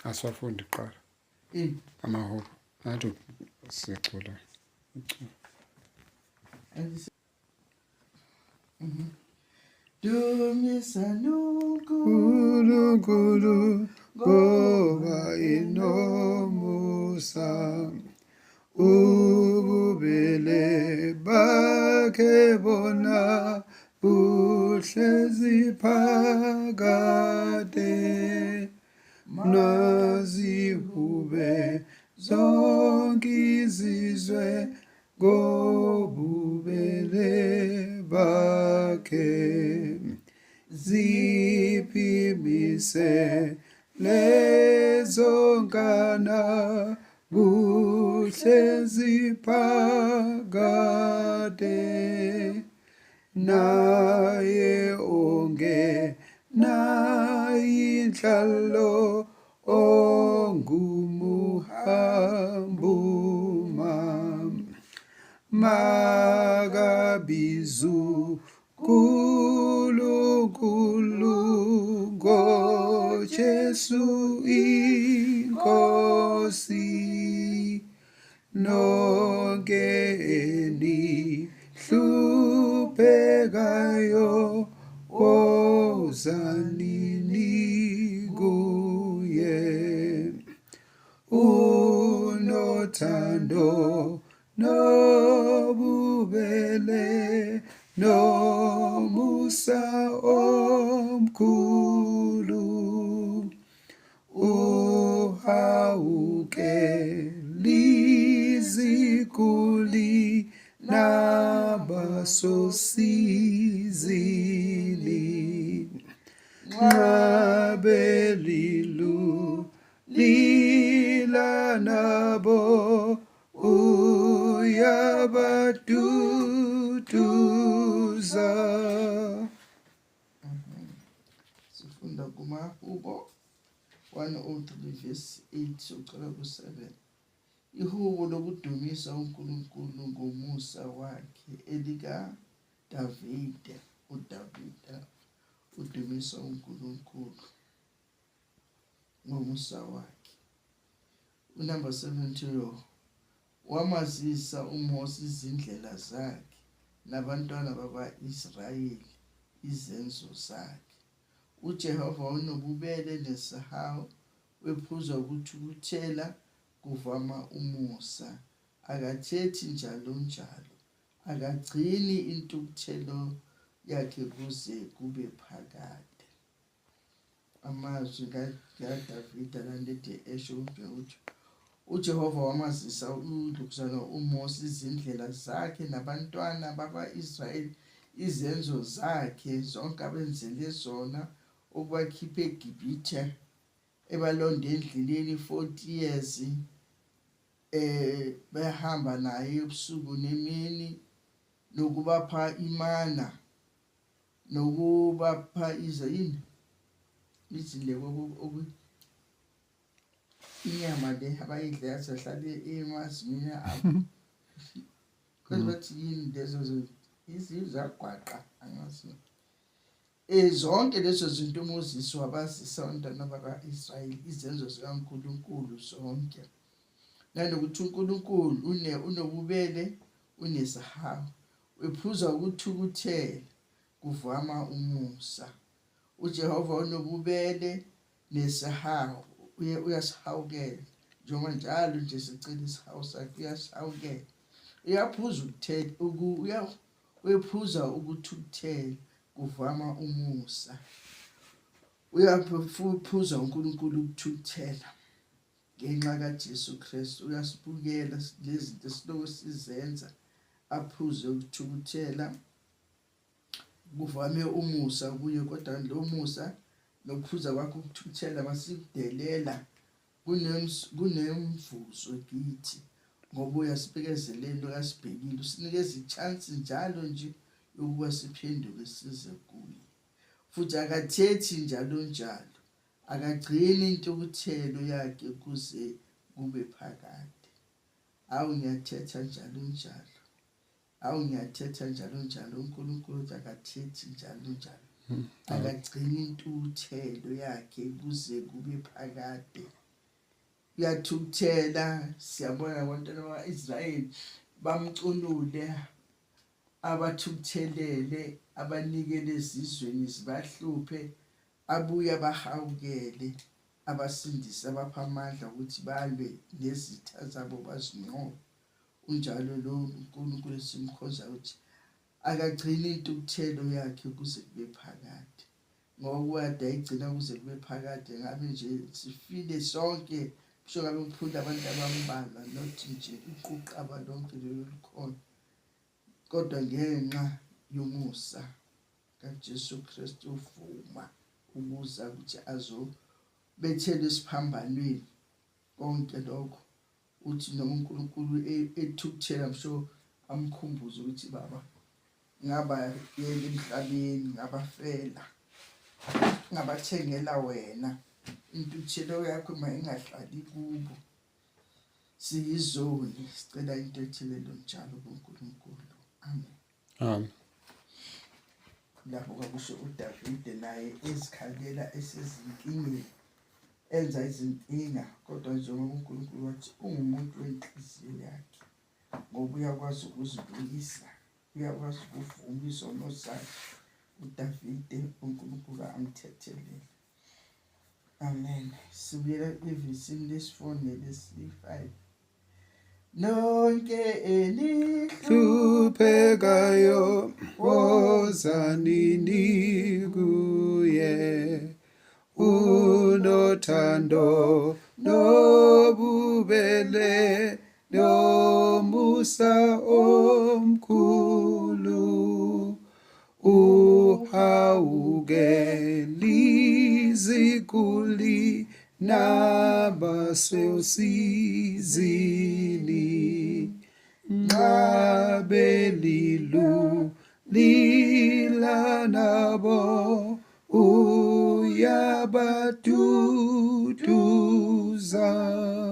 Asiwafundi kuqala amaholo nathi siyacula. Dumisa uNkulunkulu ngoba inomusa, ububele bakhe bona buhlezi phakade, nazihube zonke izizwe ngobubele bakhe, ziphimise lezonkana buhlezi phakade, naye nayinhlalo ongumuhambuma, makabizu Nkulunkulu ngoJesu iNkosi, nonke enihluphekayo wozanini kuye, unothando nobubele nomusa omkhulu, uhawuke liziguli nabasosizini, nqabelilu lila nabo uyabaduduza. Sifunda kumaHubo 103 verse 8 sokuqala ku7. Ihubo lokudumisa uNkulunkulu ngomusa wakhe elika Davide. uDavida udumisa uNkulunkulu ngomusa wakhe. Number 72, wamazisa uMose izindlela zakhe nabantwana baka-Israyeli izenzo zakhe. uJehova unobubele nesihawu, wephuza ukuthukuthela, kuvama umusa, akathethi njalo njalo, akagcini intukuthelo yakhe kuze kube phakade. Amazwi kaDavida landede esho ukuthi uJehova wamazisa uNdlokusana uMose izindlela zakhe nabantwana bakwa-Israyeli izenzo zakhe zonke abenzele zona, ukwakhipha eGibhithe, ebalonda endleleni 40 years, behamba naye ebusuku nemini, nokubapha imana, nokubapha izindleko inyama le abayidla yasahlale emazimini abo. Kodwa bathi yini lezo izizagwaqa angazi. Zonke lezo zinto uMoses wabazisa abantwana bakwa-Israyeli izenzo zikaNkulunkulu zonke. Nanokuthi uNkulunkulu unobubele, unesihawu, wephuza ukuthukuthela, kuvama umusa. uJehova unobubele nesihawu, uyasihawukela, njengoba njalo nje sicela isihawu sakhe, uyasihawukela. Wephuza ukuthukuthela, kuvama umusa. Uyaphuza uNkulunkulu ukuthukuthela ngenxa kaJesu Kristu. Uyasibukela lezinto esiloko sizenza, aphuze ukuthukuthela, kuvame umusa kuye. Kodwa lo musa nokuphuza kwakhe ukuthukuthela masikudelela kunemvuzo kithi, ngoba uyasibekezelela, uyasibhekile, usinikeza ichance njalo nje yokuba siphenduke size kuye. Futhi akathethi njalo njalo, akagcini intukuthelo yakhe kuze kube phakade. Awu ngiyathetha njalo njalo, uNkulunkulu akathethi njalo njalo, akagcini intukuthelo yakhe kuze kube phakade. uyathukuthela. Siyabona abantwana bakwa-Israyeli bamcunule, abathukuthelele, abanikele ezizweni zibahluphe, abuye abahawukele, abasindise, abapha amandla ukuthi balwe nezitha zabo bazinqobe. Unjalo lo uNkulunkulu esimkhonza ukuthi akagcini intukuthelo yakhe kuze kube phakade. Ngoba kade ayigcina kuze kube phakade, ngabe nje sifile sonke, kusho ngabe kuphunda abantu abambalwa, not nje iquqaba lonke lelo likhona. Kodwa ngenxa yomusa kaJesu Kristu uvuma ukuza ukuthi azobethela esiphambanweni konke lokho. Uthi noma uNkulunkulu ethukuthela msho amkhumbuze ukuthi baba ngaba yena emhlabeni, ngabafela, ngabathengela wena. Intukuthelo yakho mayingahlali kubo, siyizoni. Sicela into ethelelo njalo kuNkulunkulu. Amen. Amen. Lapho kwakusho uDavide naye ezikhalela esezinkingeni, enza izinkinga, kodwa njengoba uNkulunkulu wathi ungumuntu wenhliziyo yakhe, ngoba uyakwazi ukuzibuyisa, uyakwazi ukuvuma izono zakhe. uDavide uNkulunkulu amthethelele. Amen. Sibuyela evisini lesi-4 nelesi-5. Nonke Hluphekayo wozanini kuye, unothando nobubele nomusa omkhulu, uhawukele nabasosizini, nqabelilu lila nabo uyabaduduza.